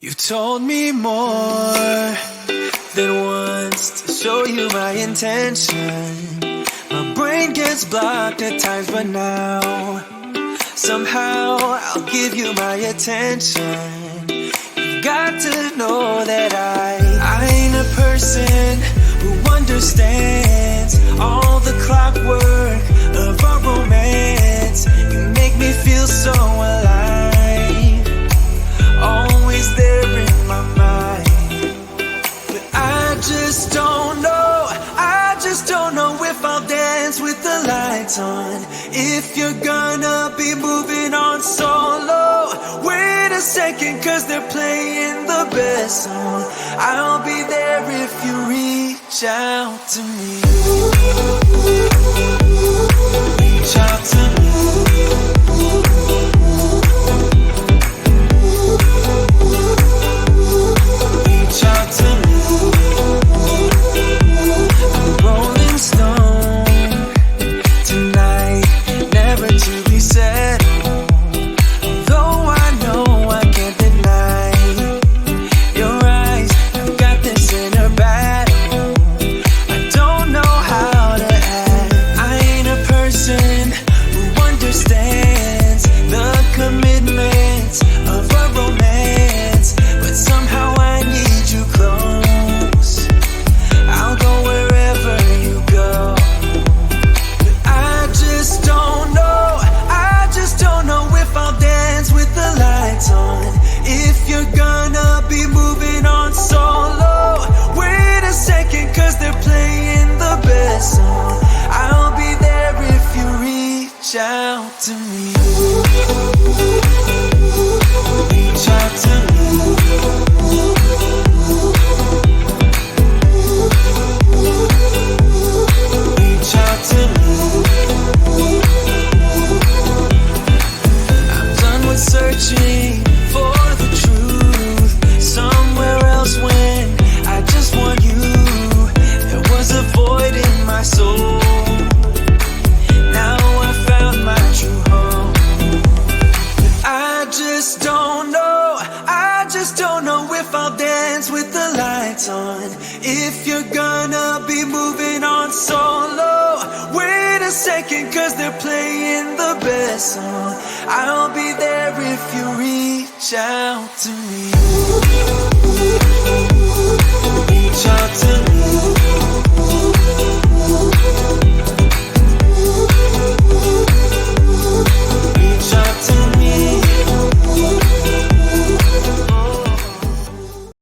You've told me more than once to show you my intention. My brain gets blocked at times, but now somehow I'll give you my attention. You've got to know that I ain't a person who understands all the clockwork of our romance. You make me feel so alive, always there in my mind. But I just don't know if I'll dance with the lights on. If you're gonna be moving on solo, wait a second, cause they're playing the best song. I'll be there if you reach out to me. Reach out to me. Reach out to me. I'm a rolling stone tonight, never to be settled. Though I know I can't deny your eyes, I've got this inner battle. I don't know how to act. I ain't a person who understands the commitments of a romance, but somehow I need you close. I'll go wherever you go. But I just don't know if I'll dance with the lights on. If you're gonna be moving on solo, wait a second, cause they're playing the best song. I'll be there if you reach out to me. Reach out to me. Reach out to me. I'm done with searching for the truth somewhere else when I just want you. There was a void in my soul. Now I found my true home. But I just don't know if I'll dance with the lights on. If you're gonna be moving on solo, wait a second, cause they're playing the best song. I'll be there if you reach out to me.